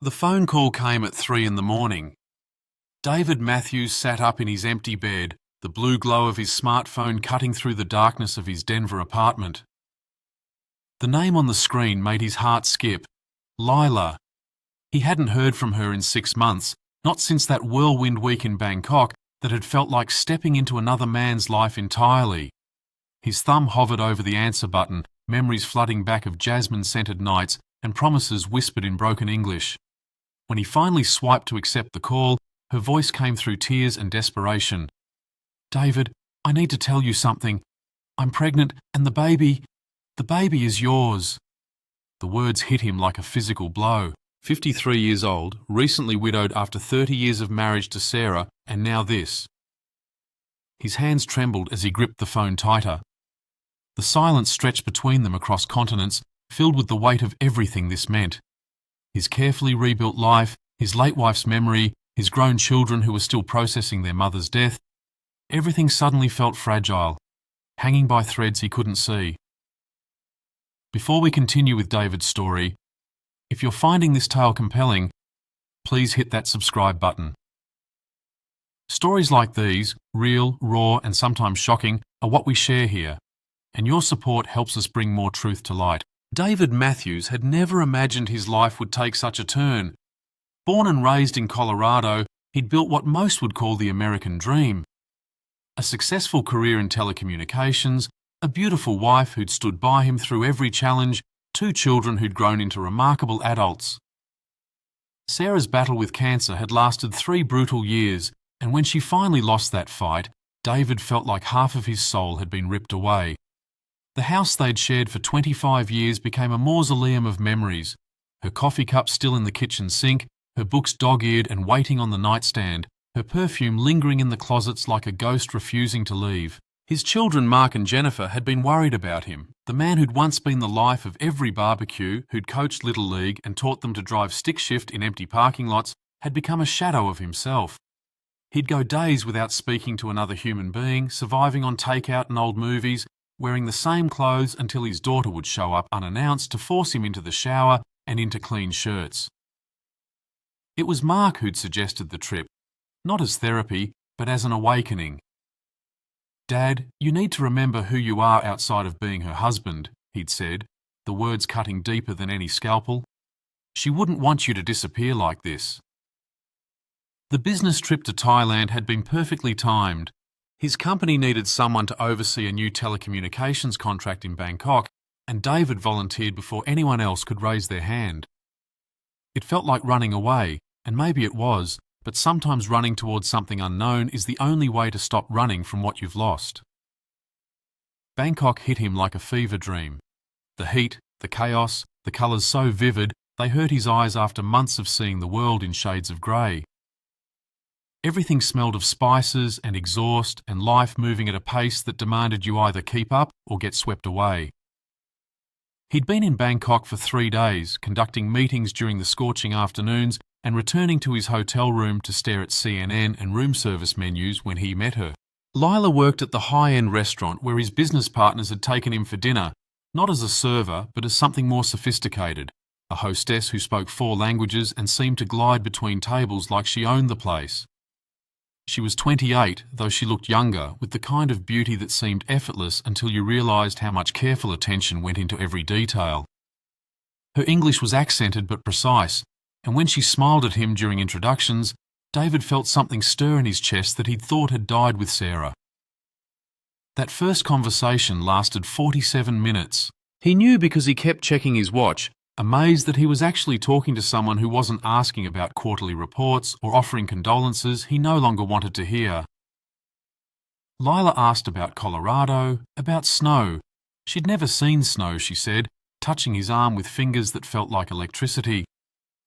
The phone call came at 3 in the morning. David Matthews sat up in his empty bed, the blue glow of his smartphone cutting through the darkness of his Denver apartment. The name on the screen made his heart skip. Lila. He hadn't heard from her in 6 months, not since that whirlwind week in Bangkok that had felt like stepping into another man's life entirely. His thumb hovered over the answer button, memories flooding back of jasmine-scented nights and promises whispered in broken English. When he finally swiped to accept the call, her voice came through tears and desperation. "David, I need to tell you something. I'm pregnant and the baby is yours." The words hit him like a physical blow. 53 years old, recently widowed after 30 years of marriage to Sarah, and now this. His hands trembled as he gripped the phone tighter. The silence stretched between them across continents, filled with the weight of everything this meant. His carefully rebuilt life, his late wife's memory, his grown children who were still processing their mother's death. Everything suddenly felt fragile, hanging by threads he couldn't see. Before we continue with David's story, if you're finding this tale compelling, please hit that subscribe button. Stories like these, real, raw, and sometimes shocking, are what we share here, and your support helps us bring more truth to light. David Matthews had never imagined his life would take such a turn. Born and raised in Colorado, he'd built what most would call the American dream. A successful career in telecommunications, a beautiful wife who'd stood by him through every challenge, 2 children who'd grown into remarkable adults. Sarah's battle with cancer had lasted 3 brutal years, and when she finally lost that fight, David felt like half of his soul had been ripped away. The house they'd shared for 25 years became a mausoleum of memories, her coffee cup still in the kitchen sink, her books dog-eared and waiting on the nightstand, her perfume lingering in the closets like a ghost refusing to leave. His children, Mark and Jennifer, had been worried about him. The man who'd once been the life of every barbecue, who'd coached Little League and taught them to drive stick shift in empty parking lots, had become a shadow of himself. He'd go days without speaking to another human being, surviving on takeout and old movies, wearing the same clothes until his daughter would show up unannounced to force him into the shower and into clean shirts. It was Mark who'd suggested the trip, not as therapy, but as an awakening. "Dad, you need to remember who you are outside of being her husband," he'd said, the words cutting deeper than any scalpel. "She wouldn't want you to disappear like this." The business trip to Thailand had been perfectly timed. His company needed someone to oversee a new telecommunications contract in Bangkok, and David volunteered before anyone else could raise their hand. It felt like running away, and maybe it was, but sometimes running towards something unknown is the only way to stop running from what you've lost. Bangkok hit him like a fever dream. The heat, the chaos, the colours so vivid they hurt his eyes after months of seeing the world in shades of grey. Everything smelled of spices and exhaust and life moving at a pace that demanded you either keep up or get swept away. He'd been in Bangkok for 3 days, conducting meetings during the scorching afternoons and returning to his hotel room to stare at CNN and room service menus when he met her. Lila worked at the high-end restaurant where his business partners had taken him for dinner, not as a server but as something more sophisticated, a hostess who spoke 4 languages and seemed to glide between tables like she owned the place. She was 28, though she looked younger, with the kind of beauty that seemed effortless until you realised how much careful attention went into every detail. Her English was accented but precise, and when she smiled at him during introductions, David felt something stir in his chest that he'd thought had died with Sarah. That first conversation lasted 47 minutes. He knew because he kept checking his watch, amazed that he was actually talking to someone who wasn't asking about quarterly reports or offering condolences he no longer wanted to hear. Lila asked about Colorado, about snow. She'd never seen snow, she said, touching his arm with fingers that felt like electricity.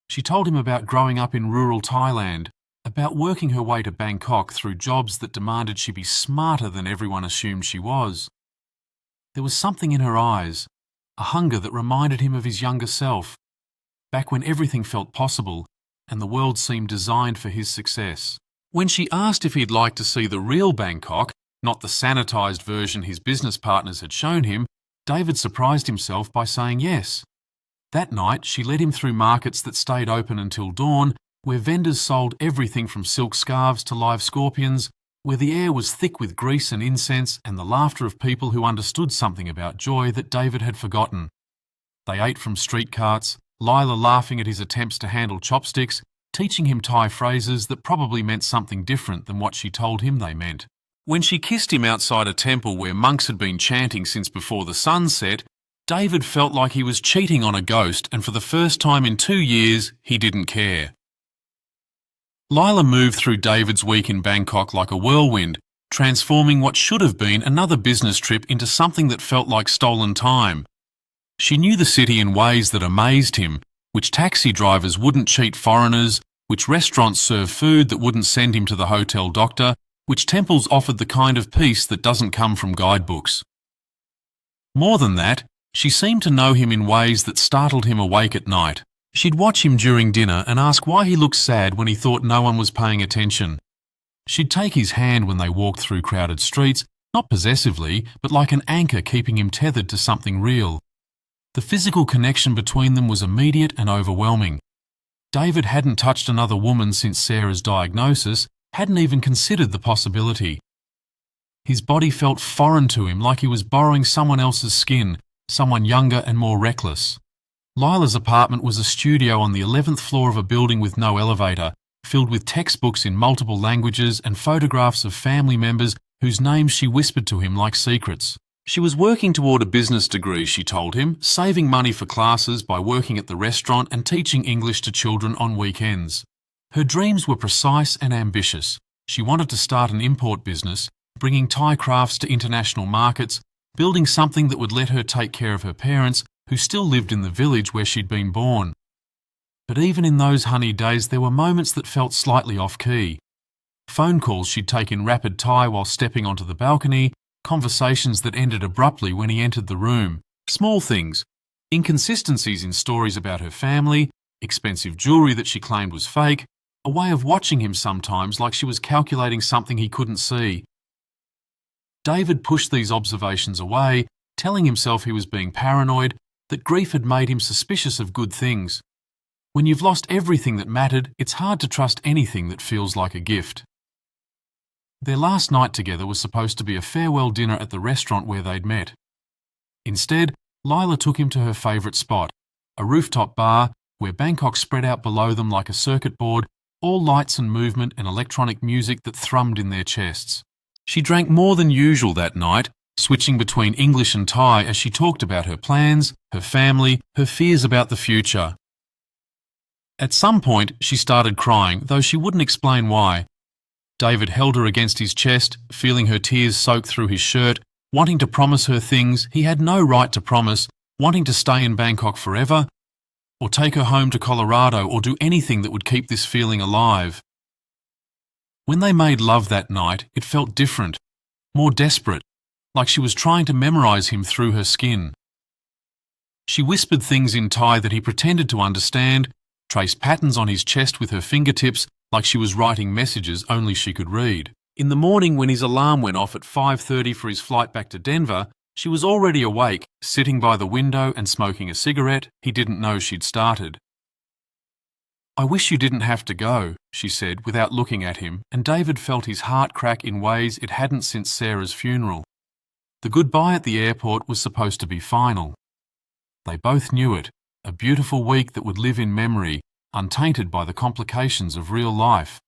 She told him about growing up in rural Thailand, about working her way to Bangkok through jobs that demanded she be smarter than everyone assumed she was. There was something in her eyes, a hunger that reminded him of his younger self, back when everything felt possible and the world seemed designed for his success. When she asked if he'd like to see the real Bangkok, not the sanitised version his business partners had shown him, David surprised himself by saying yes. That night, she led him through markets that stayed open until dawn, where vendors sold everything from silk scarves to live scorpions, where the air was thick with grease and incense and the laughter of people who understood something about joy that David had forgotten. They ate from street carts, Lila laughing at his attempts to handle chopsticks, teaching him Thai phrases that probably meant something different than what she told him they meant. When she kissed him outside a temple where monks had been chanting since before the sun set, David felt like he was cheating on a ghost, and for the first time in 2 years, he didn't care. Lila moved through David's week in Bangkok like a whirlwind, transforming what should have been another business trip into something that felt like stolen time. She knew the city in ways that amazed him, which taxi drivers wouldn't cheat foreigners, which restaurants serve food that wouldn't send him to the hotel doctor, which temples offered the kind of peace that doesn't come from guidebooks. More than that, she seemed to know him in ways that startled him awake at night. She'd watch him during dinner and ask why he looked sad when he thought no one was paying attention. She'd take his hand when they walked through crowded streets, not possessively, but like an anchor keeping him tethered to something real. The physical connection between them was immediate and overwhelming. David hadn't touched another woman since Sarah's diagnosis, hadn't even considered the possibility. His body felt foreign to him, like he was borrowing someone else's skin, someone younger and more reckless. Lila's apartment was a studio on the 11th floor of a building with no elevator, filled with textbooks in multiple languages and photographs of family members whose names she whispered to him like secrets. She was working toward a business degree, she told him, saving money for classes by working at the restaurant and teaching English to children on weekends. Her dreams were precise and ambitious. She wanted to start an import business, bringing Thai crafts to international markets, building something that would let her take care of her parents, who still lived in the village where she'd been born. But even in those honey days, there were moments that felt slightly off-key. Phone calls she'd take in rapid Thai while stepping onto the balcony, conversations that ended abruptly when he entered the room. Small things, inconsistencies in stories about her family, expensive jewellery that she claimed was fake, a way of watching him sometimes like she was calculating something he couldn't see. David pushed these observations away, telling himself he was being paranoid, that grief had made him suspicious of good things. When you've lost everything that mattered, it's hard to trust anything that feels like a gift. Their last night together was supposed to be a farewell dinner at the restaurant where they'd met. Instead, Lila took him to her favourite spot, a rooftop bar where Bangkok spread out below them like a circuit board, all lights and movement and electronic music that thrummed in their chests. She drank more than usual that night, switching between English and Thai as she talked about her plans, her family, her fears about the future. At some point, she started crying, though she wouldn't explain why. David held her against his chest, feeling her tears soak through his shirt, wanting to promise her things he had no right to promise, wanting to stay in Bangkok forever, or take her home to Colorado, or do anything that would keep this feeling alive. When they made love that night, it felt different, more desperate, like she was trying to memorize him through her skin. She whispered things in Thai that he pretended to understand, traced patterns on his chest with her fingertips, like she was writing messages only she could read. In the morning, when his alarm went off at 5:30 for his flight back to Denver, she was already awake, sitting by the window and smoking a cigarette he didn't know she'd started. "I wish you didn't have to go," she said without looking at him, and David felt his heart crack in ways it hadn't since Sarah's funeral. The goodbye at the airport was supposed to be final. They both knew it, a beautiful week that would live in memory, untainted by the complications of real life.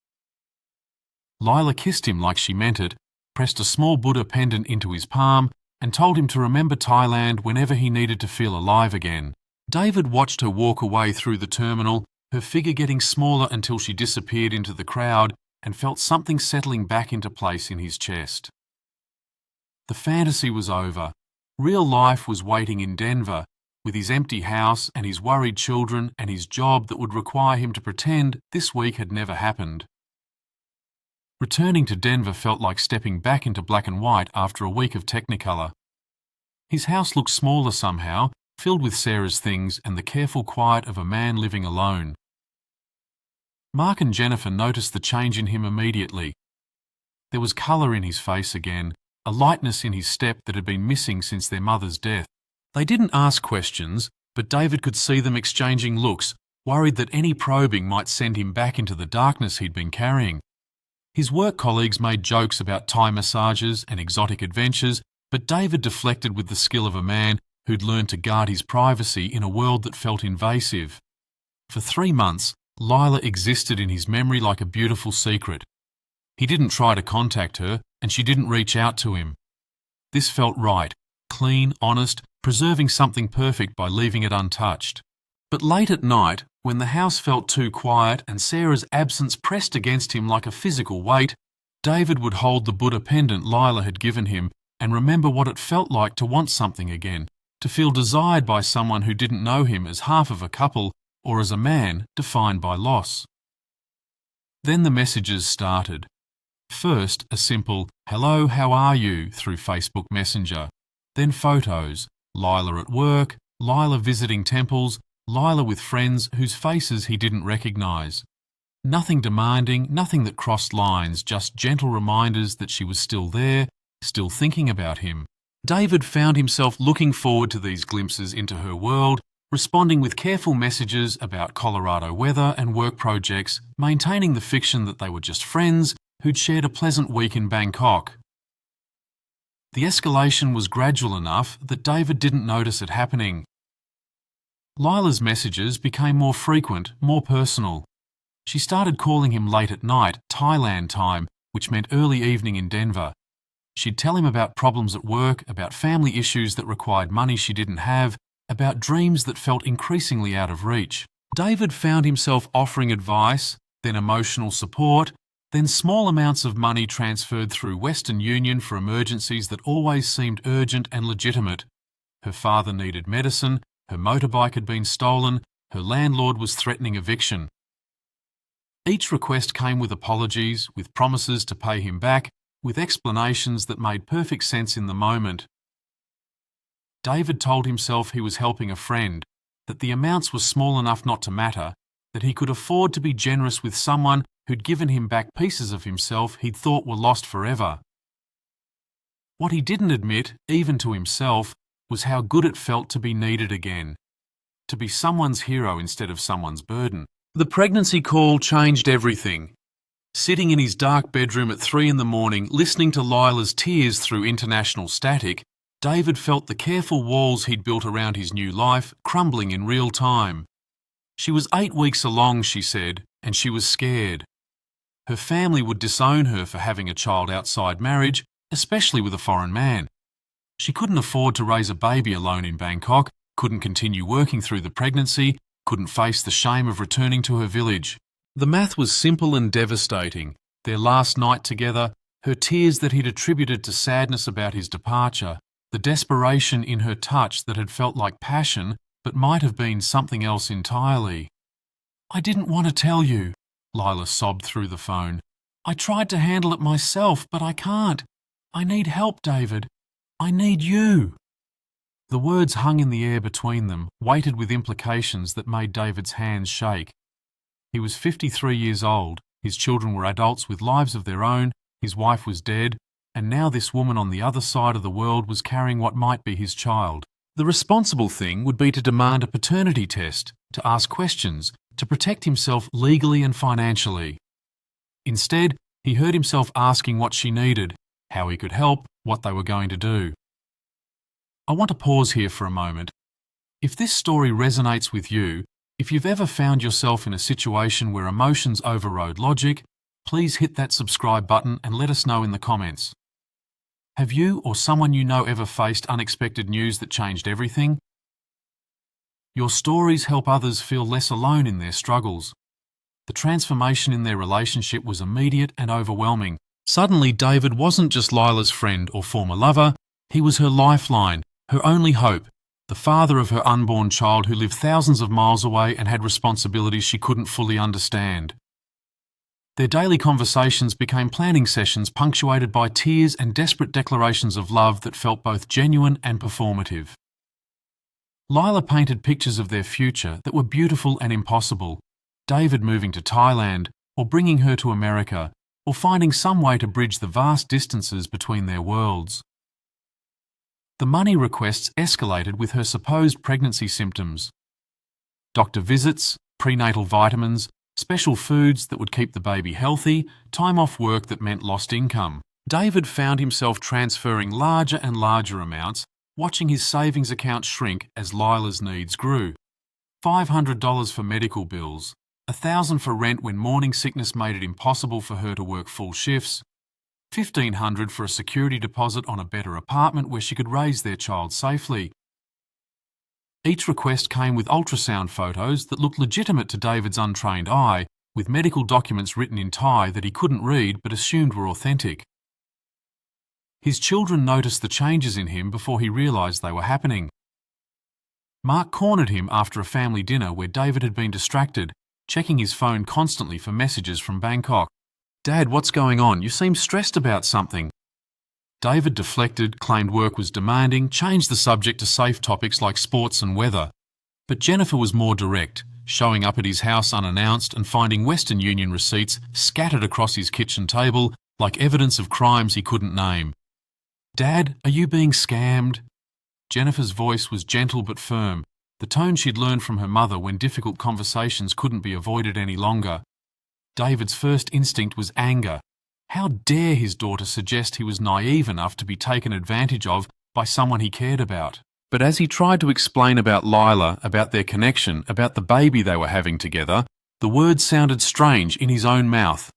Lila kissed him like she meant it, pressed a small Buddha pendant into his palm, and told him to remember Thailand whenever he needed to feel alive again. David watched her walk away through the terminal, her figure getting smaller until she disappeared into the crowd, and felt something settling back into place in his chest. The fantasy was over. Real life was waiting in Denver, with his empty house and his worried children and his job that would require him to pretend this week had never happened. Returning to Denver felt like stepping back into black and white after a week of Technicolor. His house looked smaller somehow, filled with Sarah's things and the careful quiet of a man living alone. Mark and Jennifer noticed the change in him immediately. There was colour in his face again, a lightness in his step that had been missing since their mother's death. They didn't ask questions, but David could see them exchanging looks, worried that any probing might send him back into the darkness he'd been carrying. His work colleagues made jokes about Thai massages and exotic adventures, but David deflected with the skill of a man who'd learned to guard his privacy in a world that felt invasive. For 3 months, Lila existed in his memory like a beautiful secret. He didn't try to contact her, and she didn't reach out to him. This felt right, clean, honest, preserving something perfect by leaving it untouched. But late at night, when the house felt too quiet and Sarah's absence pressed against him like a physical weight, David would hold the Buddha pendant Lila had given him and remember what it felt like to want something again, to feel desired by someone who didn't know him as half of a couple or as a man defined by loss. Then the messages started. First, a simple, "Hello, how are you?" through Facebook Messenger. Then photos, Lila at work, Lila visiting temples, Lila with friends whose faces he didn't recognise. Nothing demanding, nothing that crossed lines, just gentle reminders that she was still there, still thinking about him. David found himself looking forward to these glimpses into her world, responding with careful messages about Colorado weather and work projects, maintaining the fiction that they were just friends who'd shared a pleasant week in Bangkok. The escalation was gradual enough that David didn't notice it happening. Lila's messages became more frequent, more personal. She started calling him late at night, Thailand time, which meant early evening in Denver. She'd tell him about problems at work, about family issues that required money she didn't have, about dreams that felt increasingly out of reach. David found himself offering advice, then emotional support, then small amounts of money transferred through Western Union for emergencies that always seemed urgent and legitimate. Her father needed medicine, her motorbike had been stolen, her landlord was threatening eviction. Each request came with apologies, with promises to pay him back, with explanations that made perfect sense in the moment. David told himself he was helping a friend, that the amounts were small enough not to matter, that he could afford to be generous with someone who'd given him back pieces of himself he'd thought were lost forever. What he didn't admit, even to himself, was how good it felt to be needed again, to be someone's hero instead of someone's burden. The pregnancy call changed everything. Sitting in his dark bedroom at 3 a.m, listening to Lila's tears through international static, David felt the careful walls he'd built around his new life crumbling in real time. She was 8 weeks along, she said, and she was scared. Her family would disown her for having a child outside marriage, especially with a foreign man. She couldn't afford to raise a baby alone in Bangkok, couldn't continue working through the pregnancy, couldn't face the shame of returning to her village. The math was simple and devastating. Their last night together, her tears that he'd attributed to sadness about his departure, the desperation in her touch that had felt like passion but might have been something else entirely. "I didn't want to tell you," Lila sobbed through the phone. "I tried to handle it myself, but I can't. I need help, David. I need you." The words hung in the air between them, weighted with implications that made David's hands shake. He was 53 years old, his children were adults with lives of their own, his wife was dead, and now this woman on the other side of the world was carrying what might be his child. The responsible thing would be to demand a paternity test, to ask questions, to protect himself legally and financially. Instead, he heard himself asking what she needed, how he could help, what they were going to do. I want to pause here for a moment. If this story resonates with you, if you've ever found yourself in a situation where emotions overrode logic, please hit that subscribe button and let us know in the comments. Have you or someone you know ever faced unexpected news that changed everything? Your stories help others feel less alone in their struggles. The transformation in their relationship was immediate and overwhelming. Suddenly, David wasn't just Lila's friend or former lover, he was her lifeline, her only hope, the father of her unborn child who lived thousands of miles away and had responsibilities she couldn't fully understand. Their daily conversations became planning sessions punctuated by tears and desperate declarations of love that felt both genuine and performative. Lila painted pictures of their future that were beautiful and impossible. David moving to Thailand, or bringing her to America, or finding some way to bridge the vast distances between their worlds. The money requests escalated with her supposed pregnancy symptoms. Doctor visits, prenatal vitamins, special foods that would keep the baby healthy, time off work that meant lost income. David found himself transferring larger and larger amounts, watching his savings account shrink as Lila's needs grew. $500 for medical bills, $1,000 for rent when morning sickness made it impossible for her to work full shifts, $1,500 for a security deposit on a better apartment where she could raise their child safely. Each request came with ultrasound photos that looked legitimate to David's untrained eye, with medical documents written in Thai that he couldn't read but assumed were authentic. His children noticed the changes in him before he realised they were happening. Mark cornered him after a family dinner where David had been distracted, checking his phone constantly for messages from Bangkok. "Dad, what's going on? You seem stressed about something." David deflected, claimed work was demanding, changed the subject to safe topics like sports and weather. But Jennifer was more direct, showing up at his house unannounced and finding Western Union receipts scattered across his kitchen table like evidence of crimes he couldn't name. "Dad, are you being scammed?" Jennifer's voice was gentle but firm, the tone she'd learned from her mother when difficult conversations couldn't be avoided any longer. David's first instinct was anger. How dare his daughter suggest he was naive enough to be taken advantage of by someone he cared about? But as he tried to explain about Lila, about their connection, about the baby they were having together, the words sounded strange in his own mouth.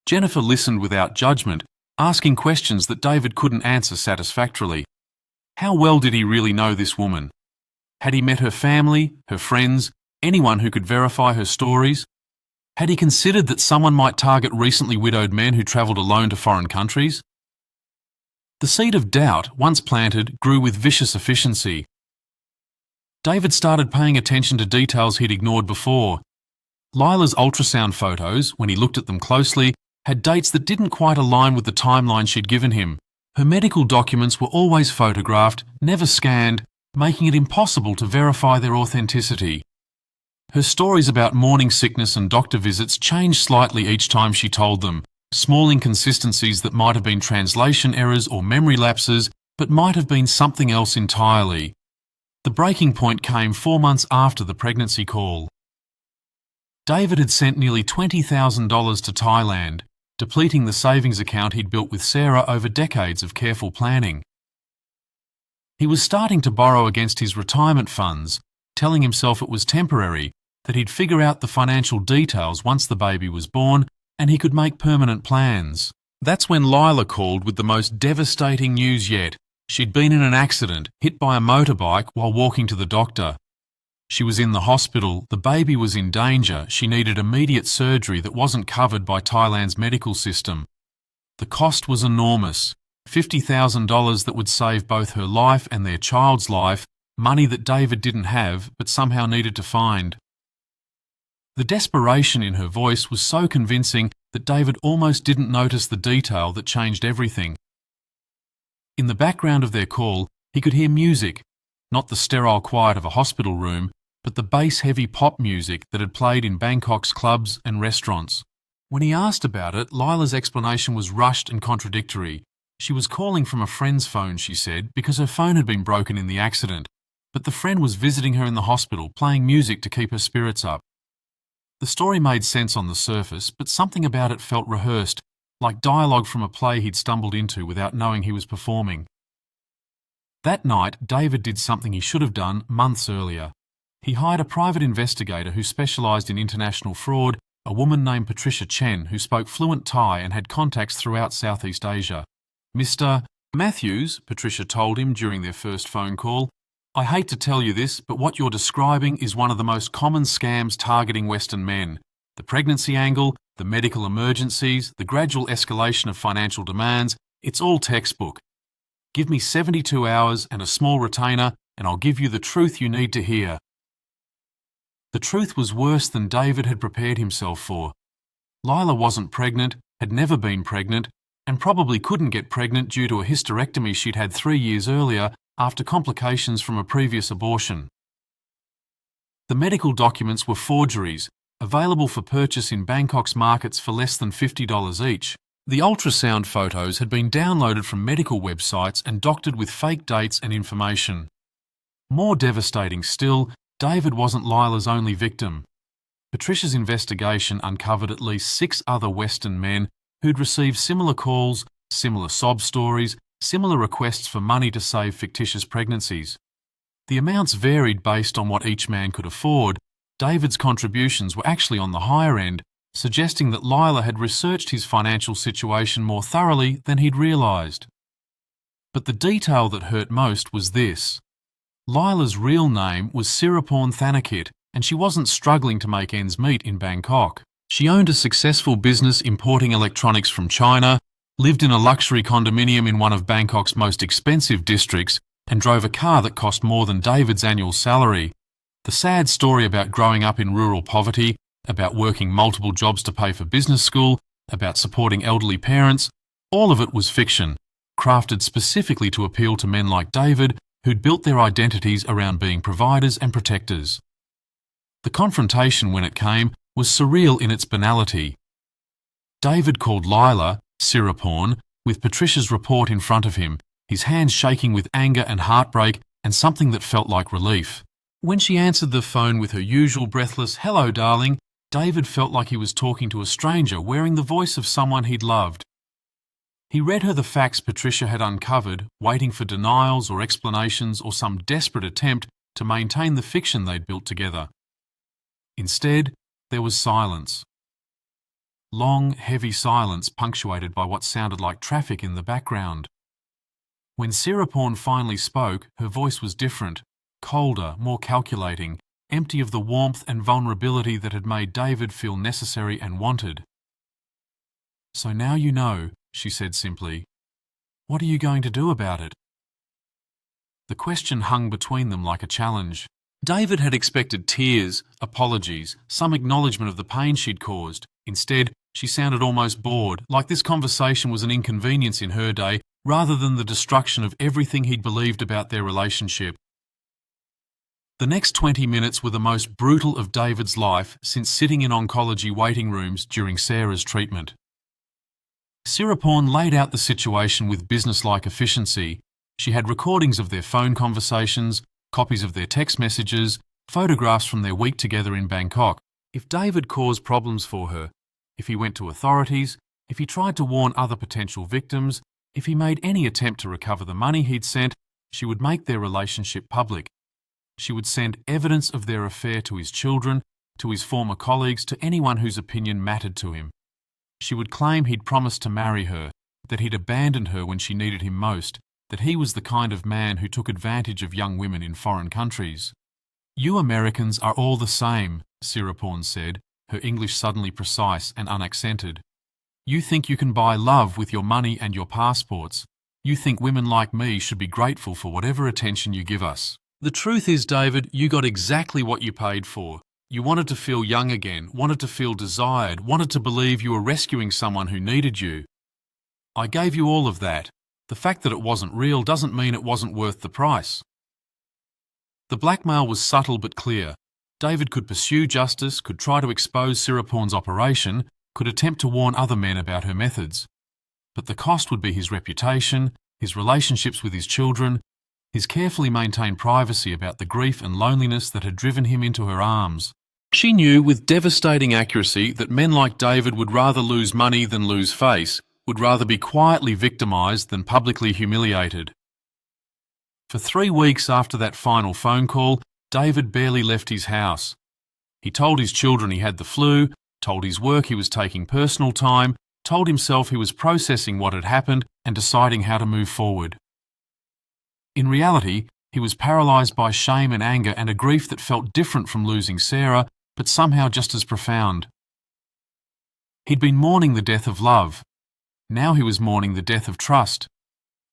Jennifer listened without judgment, asking questions that David couldn't answer satisfactorily. How well did he really know this woman? Had he met her family, her friends, anyone who could verify her stories? Had he considered that someone might target recently widowed men who travelled alone to foreign countries? The seed of doubt, once planted, grew with vicious efficiency. David started paying attention to details he'd ignored before. Lila's ultrasound photos, when he looked at them closely, had dates that didn't quite align with the timeline she'd given him. Her medical documents were always photographed, never scanned, making it impossible to verify their authenticity. Her stories about morning sickness and doctor visits changed slightly each time she told them, small inconsistencies that might have been translation errors or memory lapses, but might have been something else entirely. The breaking point came 4 months after the pregnancy call. David had sent nearly $20,000 to Thailand, depleting the savings account he'd built with Sarah over decades of careful planning. He was starting to borrow against his retirement funds, telling himself it was temporary, that he'd figure out the financial details once the baby was born and he could make permanent plans. That's when Lila called with the most devastating news yet. She'd been in an accident, hit by a motorbike while walking to the doctor. She was in the hospital, the baby was in danger, she needed immediate surgery that wasn't covered by Thailand's medical system. The cost was enormous, $50,000 that would save both her life and their child's life, money that David didn't have but somehow needed to find. The desperation in her voice was so convincing that David almost didn't notice the detail that changed everything. In the background of their call, he could hear music, not the sterile quiet of a hospital room, but the bass-heavy pop music that had played in Bangkok's clubs and restaurants. When he asked about it, Lila's explanation was rushed and contradictory. She was calling from a friend's phone, she said, because her phone had been broken in the accident, but the friend was visiting her in the hospital, playing music to keep her spirits up. The story made sense on the surface, but something about it felt rehearsed, like dialogue from a play he'd stumbled into without knowing he was performing. That night, David did something he should have done months earlier. He hired a private investigator who specialised in international fraud, a woman named Patricia Chen who spoke fluent Thai and had contacts throughout Southeast Asia. "Mr. Matthews," Patricia told him during their first phone call, "I hate to tell you this, but what you're describing is one of the most common scams targeting Western men. The pregnancy angle, the medical emergencies, the gradual escalation of financial demands, it's all textbook. Give me 72 hours and a small retainer and I'll give you the truth you need to hear." The truth was worse than David had prepared himself for. Lila wasn't pregnant, had never been pregnant, and probably couldn't get pregnant due to a hysterectomy she'd had 3 years earlier after complications from a previous abortion. The medical documents were forgeries, available for purchase in Bangkok's markets for less than $50 each. The ultrasound photos had been downloaded from medical websites and doctored with fake dates and information. More devastating still, David wasn't Lila's only victim. Patricia's investigation uncovered at least 6 other Western men who'd received similar calls, similar sob stories, similar requests for money to save fictitious pregnancies. The amounts varied based on what each man could afford. David's contributions were actually on the higher end, suggesting that Lila had researched his financial situation more thoroughly than he'd realised. But the detail that hurt most was this. Lila's real name was Siraporn Thanakit, and she wasn't struggling to make ends meet in Bangkok. She owned a successful business importing electronics from China, lived in a luxury condominium in one of Bangkok's most expensive districts, and drove a car that cost more than David's annual salary. The sad story about growing up in rural poverty, about working multiple jobs to pay for business school, about supporting elderly parents, all of it was fiction, crafted specifically to appeal to men like David, who'd built their identities around being providers and protectors. The confrontation, when it came, was surreal in its banality. David called Lila, Siraporn, with Patricia's report in front of him, his hands shaking with anger and heartbreak and something that felt like relief. When she answered the phone with her usual breathless, "Hello, darling," David felt like he was talking to a stranger wearing the voice of someone he'd loved. He read her the facts Patricia had uncovered, waiting for denials or explanations or some desperate attempt to maintain the fiction they'd built together. Instead, there was silence. Long, heavy silence punctuated by what sounded like traffic in the background. When Siraporn finally spoke, her voice was different, colder, more calculating, empty of the warmth and vulnerability that had made David feel necessary and wanted. "So now you know," she said simply. "What are you going to do about it?" The question hung between them like a challenge. David had expected tears, apologies, some acknowledgement of the pain she'd caused. Instead, she sounded almost bored, like this conversation was an inconvenience in her day rather than the destruction of everything he'd believed about their relationship. The next 20 minutes were the most brutal of David's life since sitting in oncology waiting rooms during Sarah's treatment. Siraporn laid out the situation with business-like efficiency. She had recordings of their phone conversations, copies of their text messages, photographs from their week together in Bangkok. If David caused problems for her, if he went to authorities, if he tried to warn other potential victims, if he made any attempt to recover the money he'd sent, she would make their relationship public. She would send evidence of their affair to his children, to his former colleagues, to anyone whose opinion mattered to him. She would claim he'd promised to marry her, that he'd abandoned her when she needed him most, that he was the kind of man who took advantage of young women in foreign countries. "You Americans are all the same," Siraporn said, her English suddenly precise and unaccented. "You think you can buy love with your money and your passports. You think women like me should be grateful for whatever attention you give us. The truth is, David, you got exactly what you paid for. You wanted to feel young again, wanted to feel desired, wanted to believe you were rescuing someone who needed you. I gave you all of that. The fact that it wasn't real doesn't mean it wasn't worth the price." The blackmail was subtle but clear. David could pursue justice, could try to expose Siraporn's operation, could attempt to warn other men about her methods. But the cost would be his reputation, his relationships with his children, his carefully maintained privacy about the grief and loneliness that had driven him into her arms. She knew with devastating accuracy that men like David would rather lose money than lose face, would rather be quietly victimised than publicly humiliated. For 3 weeks after that final phone call, David barely left his house. He told his children he had the flu, told his work he was taking personal time, told himself he was processing what had happened and deciding how to move forward. In reality, he was paralysed by shame and anger and a grief that felt different from losing Sarah, but somehow just as profound. He'd been mourning the death of love. Now he was mourning the death of trust.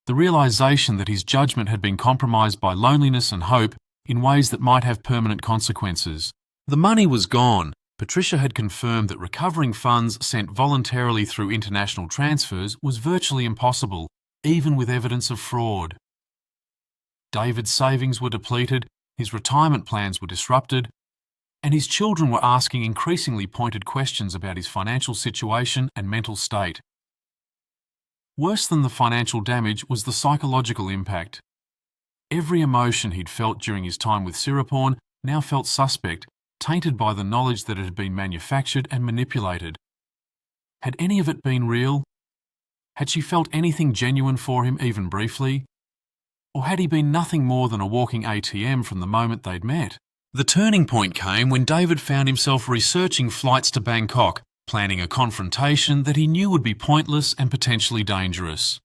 The realisation that his judgment had been compromised by loneliness and hope in ways that might have permanent consequences. The money was gone. Patricia had confirmed that recovering funds sent voluntarily through international transfers was virtually impossible, even with evidence of fraud. David's savings were depleted, his retirement plans were disrupted, and his children were asking increasingly pointed questions about his financial situation and mental state. Worse than the financial damage was the psychological impact. Every emotion he'd felt during his time with Siriporn now felt suspect, tainted by the knowledge that it had been manufactured and manipulated. Had any of it been real? Had she felt anything genuine for him even briefly? Or had he been nothing more than a walking ATM from the moment they'd met? The turning point came when David found himself researching flights to Bangkok, planning a confrontation that he knew would be pointless and potentially dangerous.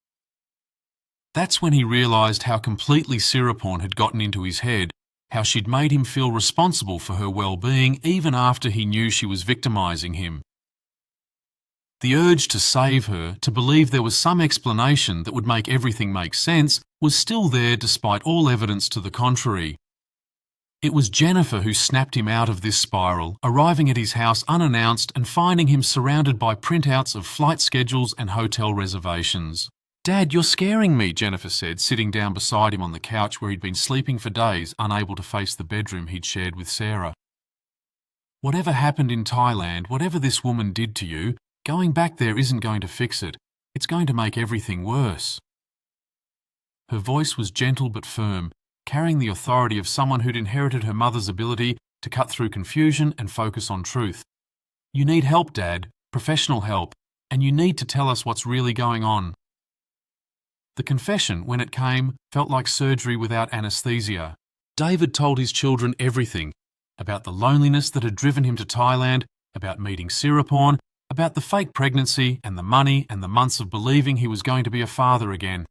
That's when he realised how completely Siriporn had gotten into his head, how she'd made him feel responsible for her well-being even after he knew she was victimising him. The urge to save her, to believe there was some explanation that would make everything make sense, was still there despite all evidence to the contrary. It was Jennifer who snapped him out of this spiral, arriving at his house unannounced and finding him surrounded by printouts of flight schedules and hotel reservations. "Dad, you're scaring me," Jennifer said, sitting down beside him on the couch where he'd been sleeping for days, unable to face the bedroom he'd shared with Sarah. "Whatever happened in Thailand, whatever this woman did to you, going back there isn't going to fix it. It's going to make everything worse." Her voice was gentle but firm, carrying the authority of someone who'd inherited her mother's ability to cut through confusion and focus on truth. "You need help, Dad, professional help, and you need to tell us what's really going on." The confession, when it came, felt like surgery without anaesthesia. David told his children everything, about the loneliness that had driven him to Thailand, about meeting Siriporn, about the fake pregnancy and the money and the months of believing he was going to be a father again.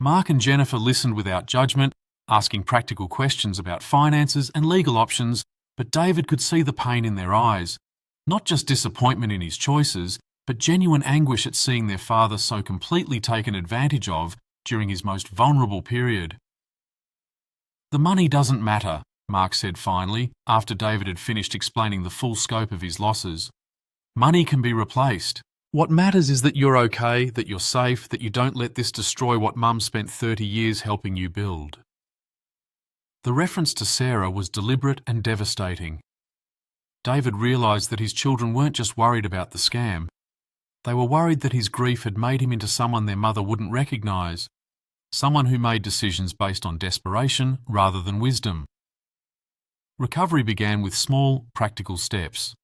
Mark and Jennifer listened without judgment, asking practical questions about finances and legal options, but David could see the pain in their eyes, not just disappointment in his choices, but genuine anguish at seeing their father so completely taken advantage of during his most vulnerable period. "The money doesn't matter," Mark said finally, after David had finished explaining the full scope of his losses. "Money can be replaced. What matters is that you're okay, that you're safe, that you don't let this destroy what Mum spent 30 years helping you build." The reference to Sarah was deliberate and devastating. David realised that his children weren't just worried about the scam. They were worried that his grief had made him into someone their mother wouldn't recognise, someone who made decisions based on desperation rather than wisdom. Recovery began with small, practical steps.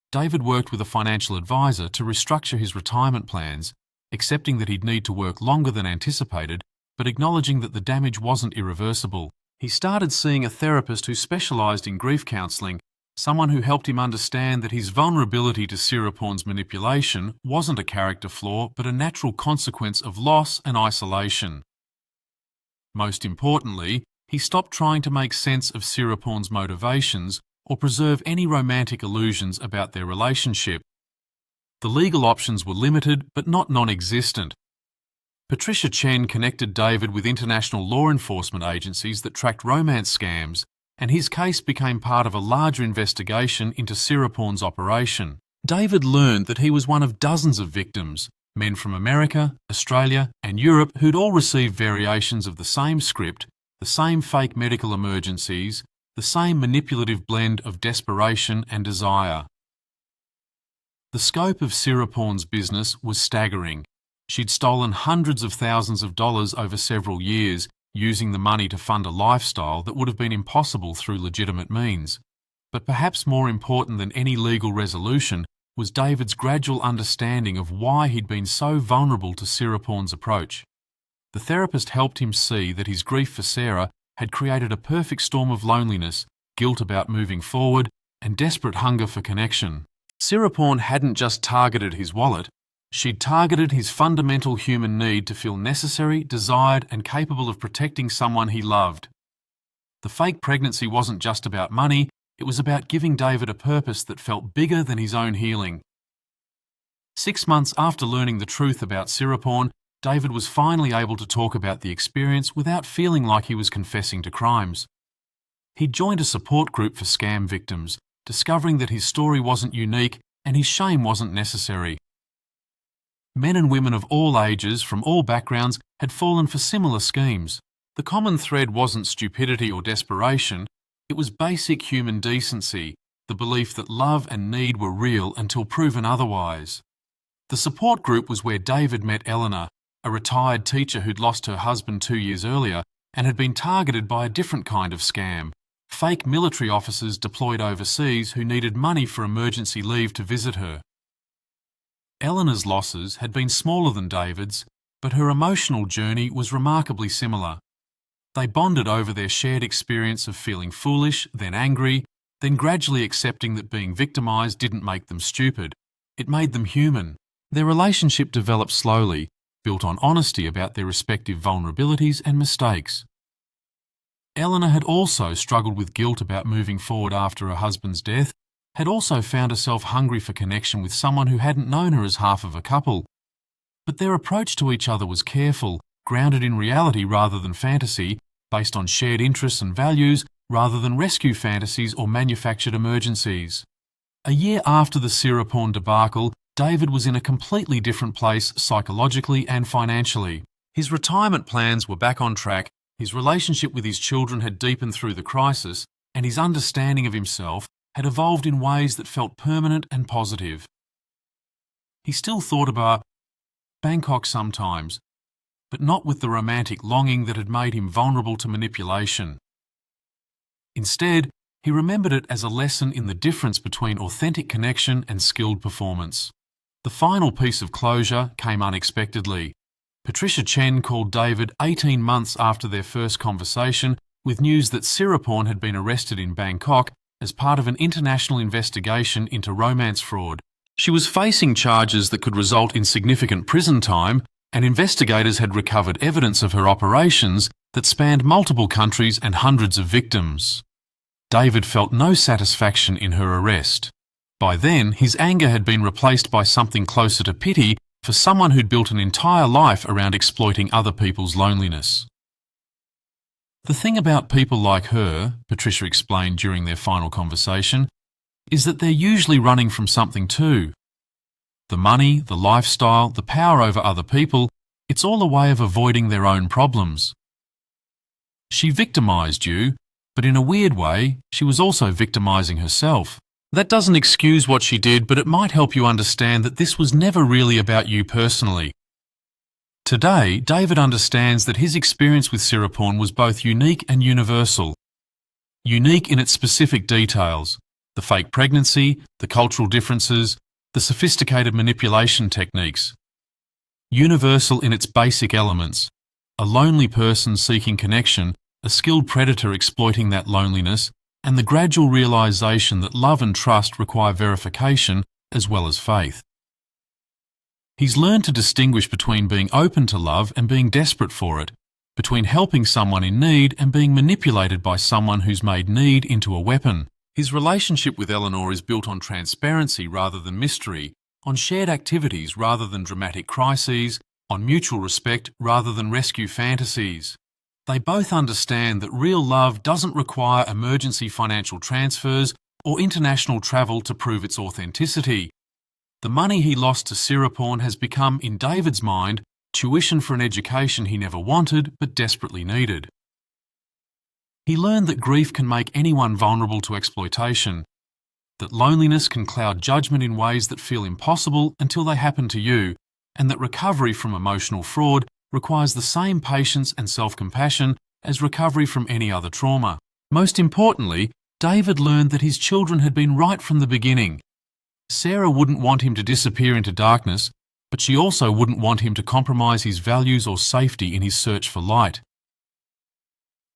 David worked with a financial advisor to restructure his retirement plans, accepting that he'd need to work longer than anticipated, but acknowledging that the damage wasn't irreversible. He started seeing a therapist who specialised in grief counselling, someone who helped him understand that his vulnerability to Siriporn's manipulation wasn't a character flaw, but a natural consequence of loss and isolation. Most importantly, he stopped trying to make sense of Siriporn's motivations or preserve any romantic illusions about their relationship. The legal options were limited but not non-existent. Patricia Chen connected David with international law enforcement agencies that tracked romance scams, and his case became part of a larger investigation into Siriporn's operation. David learned that he was one of dozens of victims, men from America, Australia, and Europe who'd all received variations of the same script, the same fake medical emergencies, the same manipulative blend of desperation and desire. The scope of Siriporn's business was staggering. She'd stolen hundreds of thousands of dollars over several years, using the money to fund a lifestyle that would have been impossible through legitimate means. But perhaps more important than any legal resolution was David's gradual understanding of why he'd been so vulnerable to Siriporn's approach. The therapist helped him see that his grief for Sarah had created a perfect storm of loneliness, guilt about moving forward, and desperate hunger for connection. Siriporn hadn't just targeted his wallet, she'd targeted his fundamental human need to feel necessary, desired, and capable of protecting someone he loved. The fake pregnancy wasn't just about money, it was about giving David a purpose that felt bigger than his own healing. 6 months after learning the truth about Siriporn, David was finally able to talk about the experience without feeling like he was confessing to crimes. He'd joined a support group for scam victims, discovering that his story wasn't unique and his shame wasn't necessary. Men and women of all ages, from all backgrounds, had fallen for similar schemes. The common thread wasn't stupidity or desperation, it was basic human decency, the belief that love and need were real until proven otherwise. The support group was where David met Eleanor, a retired teacher who'd lost her husband 2 years earlier and had been targeted by a different kind of scam: fake military officers deployed overseas who needed money for emergency leave to visit her. Eleanor's losses had been smaller than David's, but her emotional journey was remarkably similar. They bonded over their shared experience of feeling foolish, then angry, then gradually accepting that being victimised didn't make them stupid. It made them human. Their relationship developed slowly, built on honesty about their respective vulnerabilities and mistakes. Eleanor had also struggled with guilt about moving forward after her husband's death, had also found herself hungry for connection with someone who hadn't known her as half of a couple. But their approach to each other was careful, grounded in reality rather than fantasy, based on shared interests and values rather than rescue fantasies or manufactured emergencies. A year after the Siriporn debacle, David was in a completely different place psychologically and financially. His retirement plans were back on track, his relationship with his children had deepened through the crisis, and his understanding of himself had evolved in ways that felt permanent and positive. He still thought about Bangkok sometimes, but not with the romantic longing that had made him vulnerable to manipulation. Instead, he remembered it as a lesson in the difference between authentic connection and skilled performance. The final piece of closure came unexpectedly. Patricia Chen called David 18 months after their first conversation with news that Siriporn had been arrested in Bangkok as part of an international investigation into romance fraud. She was facing charges that could result in significant prison time, and investigators had recovered evidence of her operations that spanned multiple countries and hundreds of victims. David felt no satisfaction in her arrest. By then, his anger had been replaced by something closer to pity for someone who'd built an entire life around exploiting other people's loneliness. The thing about people like her, Patricia explained during their final conversation, is that they're usually running from something too. The money, the lifestyle, the power over other people, it's all a way of avoiding their own problems. She victimised you, but in a weird way, she was also victimising herself. That doesn't excuse what she did, but it might help you understand that this was never really about you personally. Today, David understands that his experience with Siriporn was both unique and universal. Unique in its specific details: the fake pregnancy, the cultural differences, the sophisticated manipulation techniques. Universal in its basic elements: a lonely person seeking connection, a skilled predator exploiting that loneliness, and the gradual realisation that love and trust require verification as well as faith. He's learned to distinguish between being open to love and being desperate for it, between helping someone in need and being manipulated by someone who's made need into a weapon. His relationship with Eleanor is built on transparency rather than mystery, on shared activities rather than dramatic crises, on mutual respect rather than rescue fantasies. They both understand that real love doesn't require emergency financial transfers or international travel to prove its authenticity. The money he lost to Siriporn has become, in David's mind, tuition for an education he never wanted but desperately needed. He learned that grief can make anyone vulnerable to exploitation, that loneliness can cloud judgment in ways that feel impossible until they happen to you, and that recovery from emotional fraud requires the same patience and self-compassion as recovery from any other trauma. Most importantly, David learned that his children had been right from the beginning. Sarah wouldn't want him to disappear into darkness, but she also wouldn't want him to compromise his values or safety in his search for light.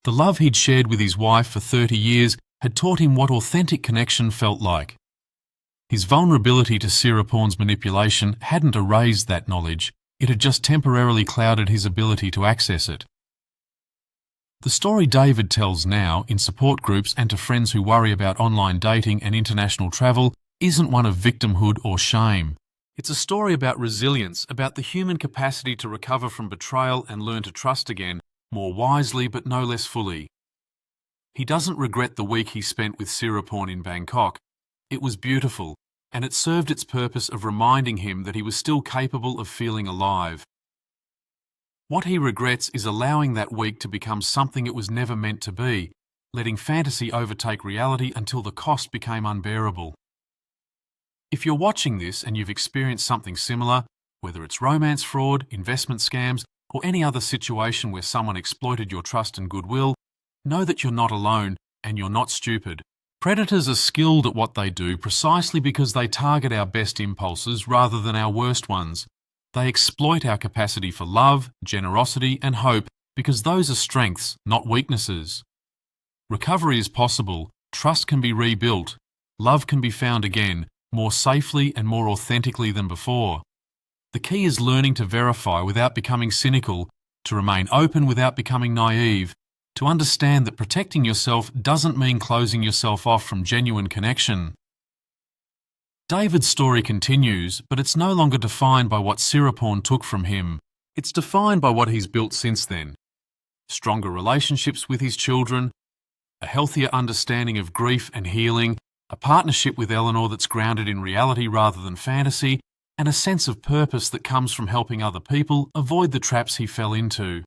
The love he'd shared with his wife for 30 years had taught him what authentic connection felt like. His vulnerability to Siriporn's manipulation hadn't erased that knowledge, it had just temporarily clouded his ability to access it. The story David tells now, in support groups and to friends who worry about online dating and international travel, isn't one of victimhood or shame. It's a story about resilience, about the human capacity to recover from betrayal and learn to trust again, more wisely but no less fully. He doesn't regret the week he spent with Siriporn in Bangkok. It was beautiful, and it served its purpose of reminding him that he was still capable of feeling alive. What he regrets is allowing that week to become something it was never meant to be, letting fantasy overtake reality until the cost became unbearable. If you're watching this and you've experienced something similar, whether it's romance fraud, investment scams, or any other situation where someone exploited your trust and goodwill, know that you're not alone and you're not stupid. Predators are skilled at what they do precisely because they target our best impulses rather than our worst ones. They exploit our capacity for love, generosity, and hope because those are strengths, not weaknesses. Recovery is possible, trust can be rebuilt, love can be found again, more safely and more authentically than before. The key is learning to verify without becoming cynical, to remain open without becoming naive, to understand that protecting yourself doesn't mean closing yourself off from genuine connection. David's story continues, but it's no longer defined by what Siriporn took from him. It's defined by what he's built since then. Stronger relationships with his children, a healthier understanding of grief and healing, a partnership with Eleanor that's grounded in reality rather than fantasy, and a sense of purpose that comes from helping other people avoid the traps he fell into.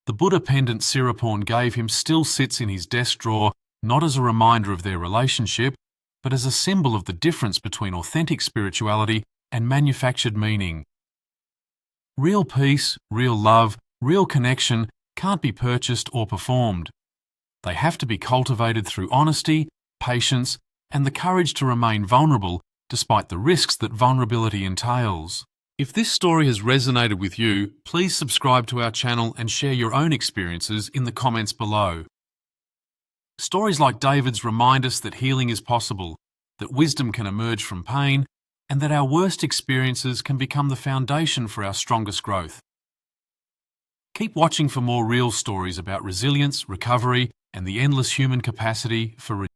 The Buddha pendant Siriporn gave him still sits in his desk drawer, not as a reminder of their relationship, but as a symbol of the difference between authentic spirituality and manufactured meaning. Real peace, real love, real connection can't be purchased or performed. They have to be cultivated through honesty, patience, and the courage to remain vulnerable despite the risks that vulnerability entails. If this story has resonated with you, please subscribe to our channel and share your own experiences in the comments below. Stories like David's remind us that healing is possible, that wisdom can emerge from pain, and that our worst experiences can become the foundation for our strongest growth. Keep watching for more real stories about resilience, recovery, and the endless human capacity for